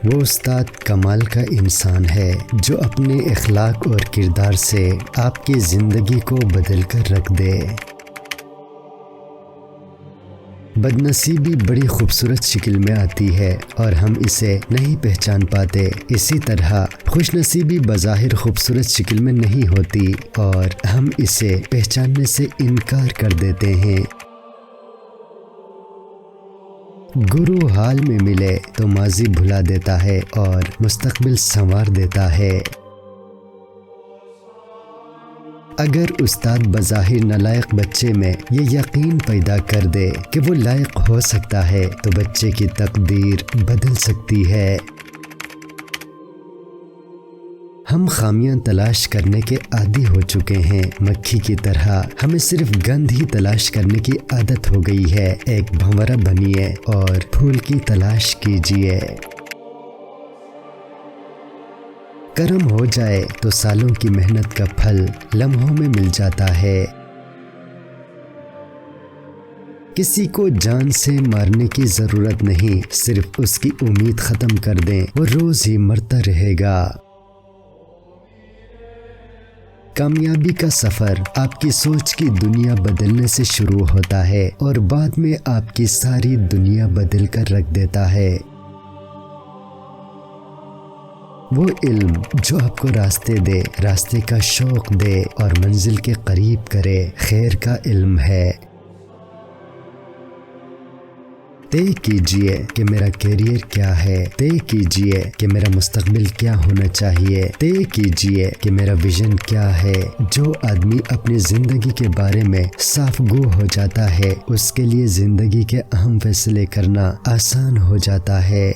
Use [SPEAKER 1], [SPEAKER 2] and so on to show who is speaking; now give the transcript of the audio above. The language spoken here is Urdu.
[SPEAKER 1] وہ استاد کمال کا انسان ہے جو اپنے اخلاق اور کردار سے آپ کی زندگی کو بدل کر رکھ دے۔ بدنصیبی بڑی خوبصورت شکل میں آتی ہے اور ہم اسے نہیں پہچان پاتے۔ اسی طرح خوش نصیبی بظاہر خوبصورت شکل میں نہیں ہوتی اور ہم اسے پہچاننے سے انکار کر دیتے ہیں۔ گرو حال میں ملے تو ماضی بھلا دیتا ہے اور مستقبل سنوار دیتا ہے۔ اگر استاد بظاہر نالائق بچے میں یہ یقین پیدا کر دے کہ وہ لائق ہو سکتا ہے تو بچے کی تقدیر بدل سکتی ہے۔ ہم خامیاں تلاش کرنے کے عادی ہو چکے ہیں۔ مکھی کی طرح ہمیں صرف گند ہی تلاش کرنے کی عادت ہو گئی ہے۔ ایک بھنورا بنیے اور پھول کی تلاش کیجیے۔ کرم ہو جائے تو سالوں کی محنت کا پھل لمحوں میں مل جاتا ہے۔ کسی کو جان سے مارنے کی ضرورت نہیں، صرف اس کی امید ختم کر دیں، وہ روز ہی مرتا رہے گا۔ کامیابی کا سفر آپ کی سوچ کی دنیا بدلنے سے شروع ہوتا ہے اور بعد میں آپ کی ساری دنیا بدل کر رکھ دیتا ہے۔ وہ علم جو آپ کو راستے دے، راستے کا شوق دے اور منزل کے قریب کرے، خیر کا علم ہے۔ طے کیجئے کہ میرا کیریئر کیا ہے، طے کیجئے کہ میرا مستقبل کیا ہونا چاہیے، طے کیجئے کہ میرا ویژن کیا ہے۔ جو آدمی اپنی زندگی کے بارے میں صاف گو ہو جاتا ہے، اس کے لیے زندگی کے اہم فیصلے کرنا آسان ہو جاتا ہے۔